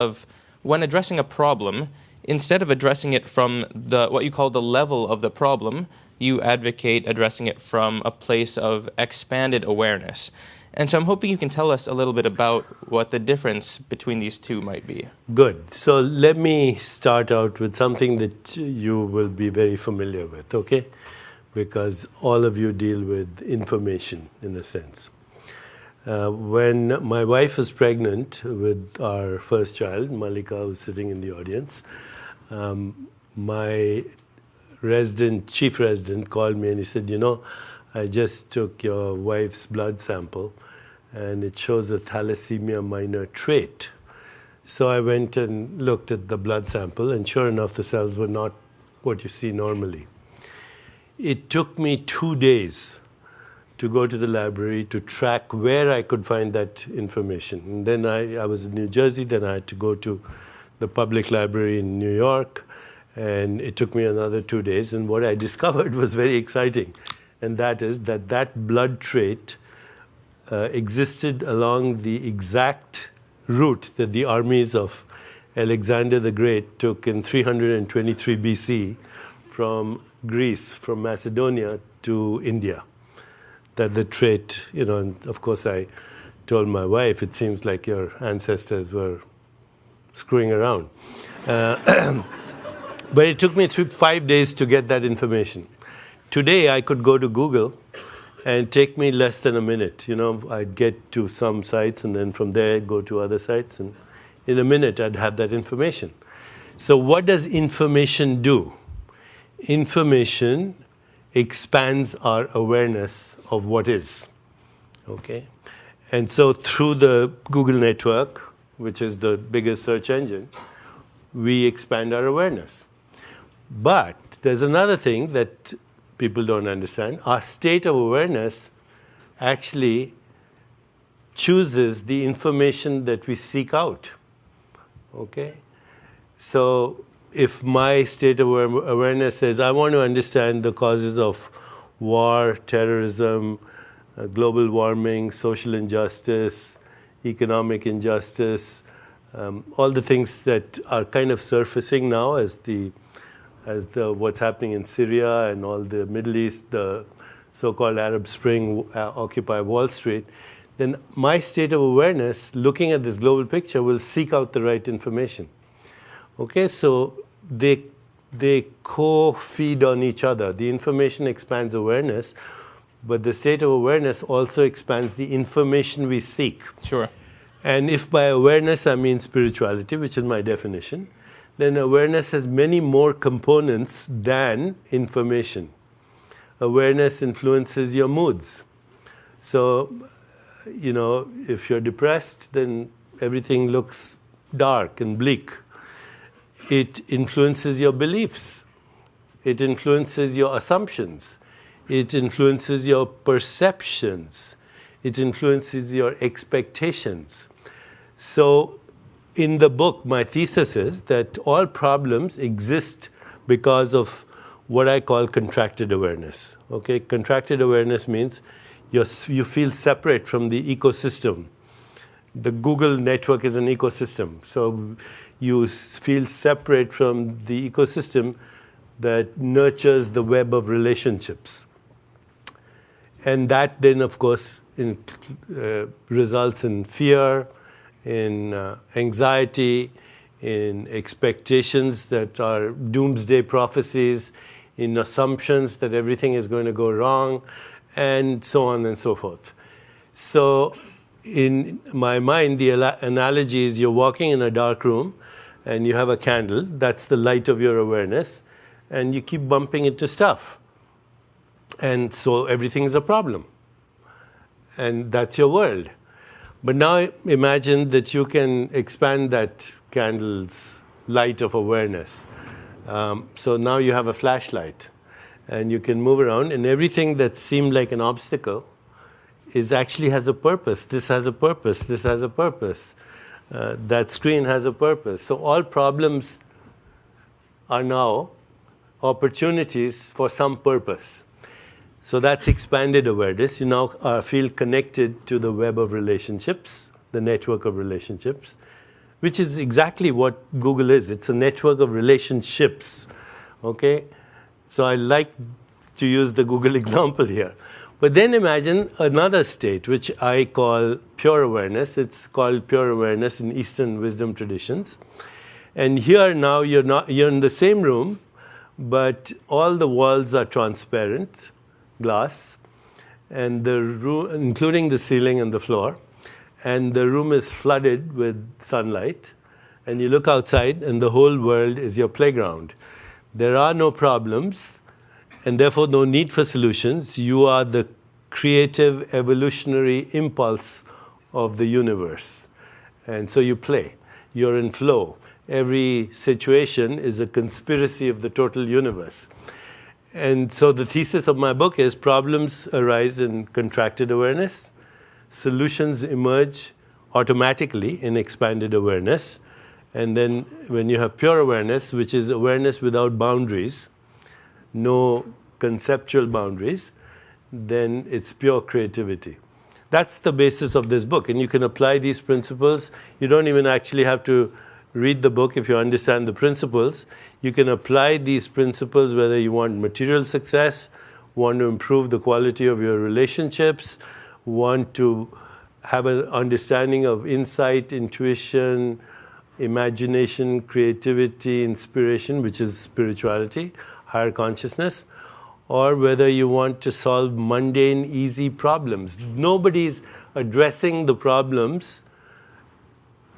of when addressing a problem, instead of addressing it from what you call the level of the problem, you advocate addressing it from a place of expanded awareness. And so I'm hoping you can tell us a little bit about what the difference between these two might be. Good. So let me start out with something that you will be very familiar with, okay? Because all of you deal with information in a sense. When my wife was pregnant with our first child, Malika, who's sitting in the audience, my chief resident called me and he said, I just took your wife's blood sample and it shows a thalassemia minor trait. So I went and looked at the blood sample, and sure enough, the cells were not what you see normally. It took me 2 days to go to the library to track where I could find that information. And then I was in New Jersey, then I had to go to the public library in New York, and it took me another 2 days. And what I discovered was very exciting, and that is that blood trait existed along the exact route that the armies of Alexander the Great took in 323 BC from Greece, from Macedonia to India. That the trait, and of course I told my wife, it seems like your ancestors were screwing around. But it took me 5 days to get that information. Today I could go to Google and take me less than a minute. I'd get to some sites and then from there I'd go to other sites, and in a minute I'd have that information. So what does information do? Information expands our awareness of what is, okay? And so through the Google network, which is the biggest search engine, we expand our awareness. But there's another thing that people don't understand. Our state of awareness actually chooses the information that we seek out, okay? So if my state of awareness says, I want to understand the causes of war, terrorism, global warming, social injustice, economic injustice, all the things that are kind of surfacing now as what's happening in Syria and all the Middle East, the so-called Arab Spring, Occupy Wall Street, then my state of awareness, looking at this global picture, will seek out the right information. Okay, so they co-feed on each other. The information expands awareness, but the state of awareness also expands the information we seek. Sure. And if by awareness I mean spirituality, which is my definition, then awareness has many more components than information. Awareness influences your moods. So, if you're depressed, then everything looks dark and bleak. It influences your beliefs. It influences your assumptions. It influences your perceptions. It influences your expectations. So in the book, my thesis is that all problems exist because of what I call contracted awareness. Okay, contracted awareness means you feel separate from the ecosystem. The Google network is an ecosystem. So you feel separate from the ecosystem that nurtures the web of relationships. And that then, of course, results in fear, in anxiety, in expectations that are doomsday prophecies, in assumptions that everything is going to go wrong, and so on and so forth. So in my mind, the analogy is you're walking in a dark room and you have a candle, that's the light of your awareness, and you keep bumping into stuff. And so everything is a problem. And that's your world. But now imagine that you can expand that candle's light of awareness. So now you have a flashlight, and you can move around, and everything that seemed like an obstacle actually has a purpose. This has a purpose. This has a purpose. That screen has a purpose. So all problems are now opportunities for some purpose. So that's expanded awareness. You now feel connected to the web of relationships, the network of relationships. which is exactly what Google is. It's a network of relationships, okay? So I like to use the Google example here. But then imagine another state, which I call pure awareness. It's called pure awareness in Eastern wisdom traditions. And here now you're in the same room, but all the walls are transparent, glass, and the room, including the ceiling and the floor. And the room is flooded with sunlight. And you look outside, and the whole world is your playground. There are no problems, and therefore no need for solutions. You are the creative evolutionary impulse of the universe. And so you play. You're in flow. Every situation is a conspiracy of the total universe. And so the thesis of my book is problems arise in contracted awareness. Solutions emerge automatically in expanded awareness. And then when you have pure awareness, which is awareness without boundaries, no conceptual boundaries, then it's pure creativity. That's the basis of this book. And you can apply these principles. You don't even actually have to read the book if you understand the principles. You can apply these principles whether you want material success, want to improve the quality of your relationships, want to have an understanding of insight, intuition, imagination, creativity, inspiration, which is spirituality, higher consciousness, or whether you want to solve mundane, easy problems. Nobody's addressing the problems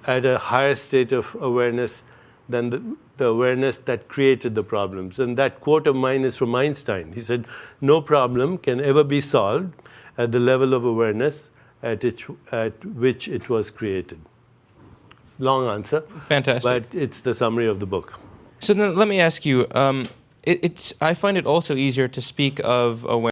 at a higher state of awareness than the awareness that created the problems. And that quote of mine is from Einstein. He said, no problem can ever be solved at the level of awareness at which it was created. Long answer. Fantastic. But it's the summary of the book. So then let me ask you, I find it also easier to speak of awareness